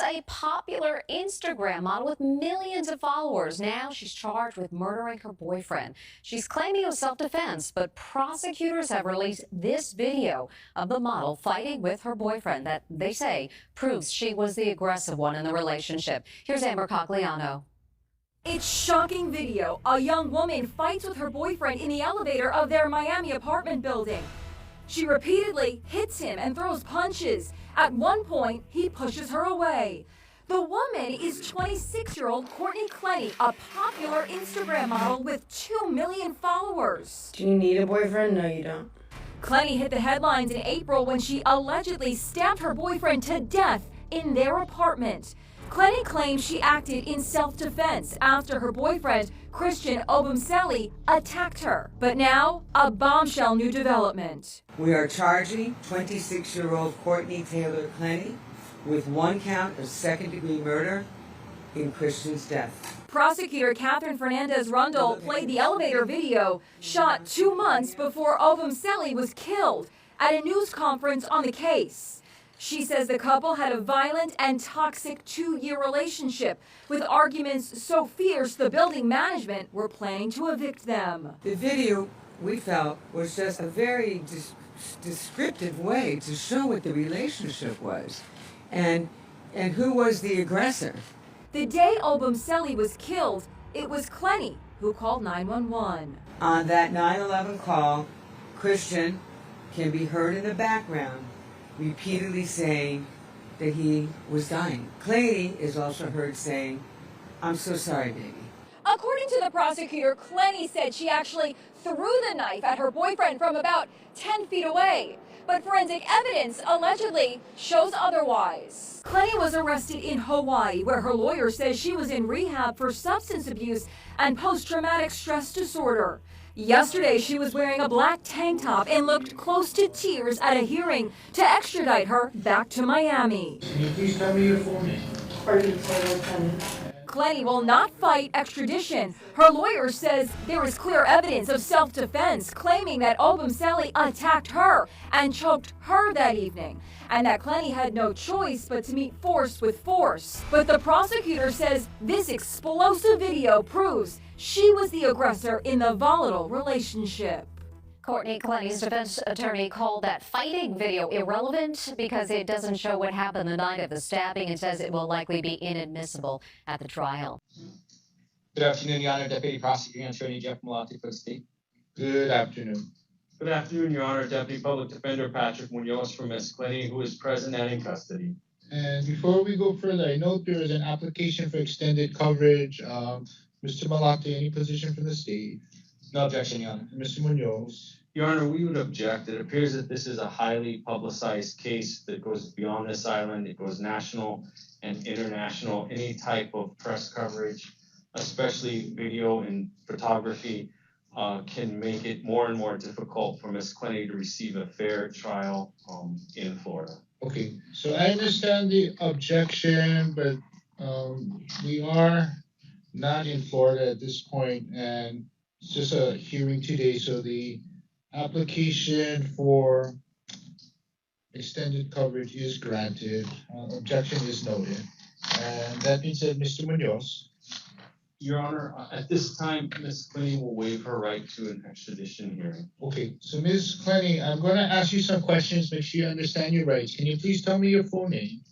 a popular Instagram model with millions of followers. Now she's charged with murdering her boyfriend. She's claiming it was self-defense, but prosecutors have released this video of the model fighting with her boyfriend that they say proves she was the aggressive one in the relationship. Here's Amber k+lling. It's shocking video. A young woman fights with her boyfriend in the elevator of their Miami apartment building. She repeatedly hits him and throws punches. At one point, he pushes her away. The woman is 26-year-old Clenney, a popular Instagram model with 2 million followers. Do you need a boyfriend? No, you don't. Clenney hit the headlines in April when she allegedly stabbed her boyfriend to death in their apartment. Clenney claims she acted in self-defense after her boyfriend, Christian Obumseli, attacked her. But now, a bombshell new development. We are charging 26-year-old Courtney Taylor Clenney with 1 count of second-degree murder in Christian's death. Prosecutor Catherine Fernandez-Rundle played the elevator video shot 2 months before Obumseli was killed at a news conference on the case. She says the couple had a violent and toxic 2-year relationship with arguments so fierce the building management were planning to evict them. The video, we felt, was just a very descriptive way to show what the relationship was and who was the aggressor. The day Obumseli was killed, it was Clenney who called 911. On that 911 call, Christian can be heard in the background repeatedly saying that he was dying. Clenney is also heard saying, "I'm so sorry, baby." According to the prosecutor, Clenney said she actually threw the knife at her boyfriend from about 10 feet away. But forensic evidence allegedly shows otherwise. Clenney was arrested in Hawaii, where her lawyer says she was in rehab for substance abuse and post-traumatic stress disorder. Yesterday, she was wearing a black tank top and looked close to tears at a hearing to extradite her back to Miami. Can you please tell me your full name? Clenney will not fight extradition. Her lawyer says there is clear evidence of self-defense, claiming that Obumseli attacked her and choked her that evening, and that Clenney had no choice but to meet force with force. But the prosecutor says this explosive video proves she was the aggressor in the volatile relationship. Courtney Clenney's defense attorney called that fighting video irrelevant because it doesn't show what happened the night of the stabbing and says it will likely be inadmissible at the trial. Good afternoon, Your Honor. Deputy Prosecuting Attorney Jeff Malati for the state. Good afternoon. Good afternoon, Your Honor. Deputy Public Defender Patrick Munoz for Ms. Clenney, who is present and in custody. And before we go further, I note there is an application for extended coverage. Mr. Malati, any position from the state? No objection, Your Honor. Mr. Munoz? Your Honor, we would object. It appears that this is a highly publicized case that goes beyond this island. It goes national and international. Any type of press coverage, especially video and photography, can make it more and more difficult for Ms. Clenney to receive a fair trial in Florida. Okay, so I understand the objection, but we are not in Florida at this point, and it's just a hearing today, so the application for extended coverage is granted. Objection is noted. And that being said, Mr. Munoz. Your Honor, at this time, Ms. Clenney will waive her right to an extradition hearing. Okay, so Ms. Clenney, I'm going to ask you some questions, make sure you understand your rights. Can you please tell me your full name?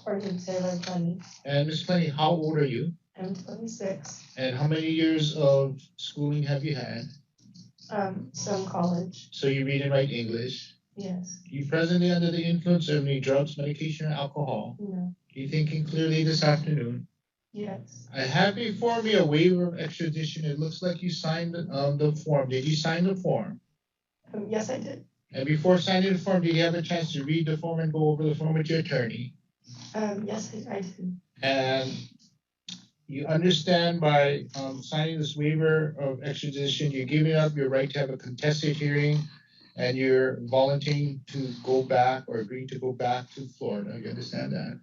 Courtney Taylor Clenney. And Ms. Clenney, how old are you? I'm 26. And how many years of schooling have you had? Some college. So you read and write English? Yes. You presently under the influence of any drugs, medication, or alcohol? No. You thinking clearly this afternoon? Yes. I have before me a waiver of extradition. It looks like you signed the form. Did you sign the form? Yes, I did. And before signing the form, did you have a chance to read the form and go over the form with your attorney? Yes, I did. And you understand by signing this waiver of extradition, you're giving up your right to have a contested hearing, and you're volunteering to go back or agreeing to go back to Florida. You understand that?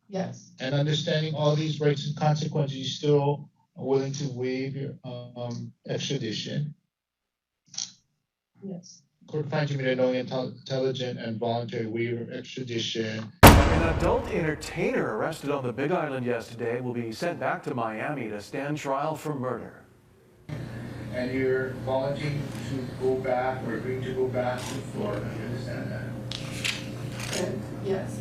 Yes. And understanding all these rights and consequences, you still are willing to waive your extradition. Yes. Court finds you made a knowing, intelligent, and voluntary waiver of extradition. An adult entertainer arrested on the Big Island yesterday will be sent back to Miami to stand trial for murder. And you're volunteering to go back or agreeing to go back to Florida, you understand that? And yes.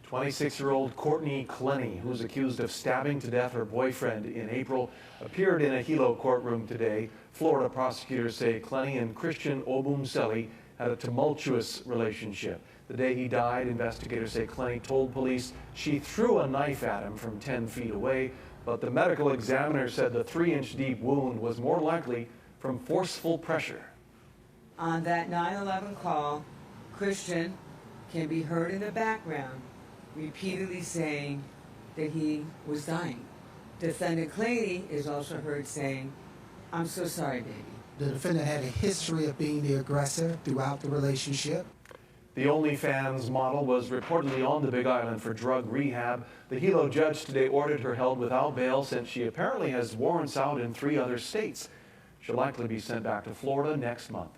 26-year-old Clenney, who's accused of stabbing to death her boyfriend in April, appeared in a Hilo courtroom today. Florida prosecutors say Clenney and Christian Obumseli had a tumultuous relationship. The day he died, investigators say Clenney told police she threw a knife at him from 10 feet away, but the medical examiner said the 3-inch deep wound was more likely from forceful pressure. On that 9/11 call, Christian can be heard in the background repeatedly saying that he was dying. Defendant Clenney is also heard saying, "I'm so sorry, baby." The defendant had a history of being the aggressor throughout the relationship. The OnlyFans model was reportedly on the Big Island for drug rehab. The Hilo judge today ordered her held without bail since she apparently has warrants out in 3 other states. She'll likely be sent back to Florida next month.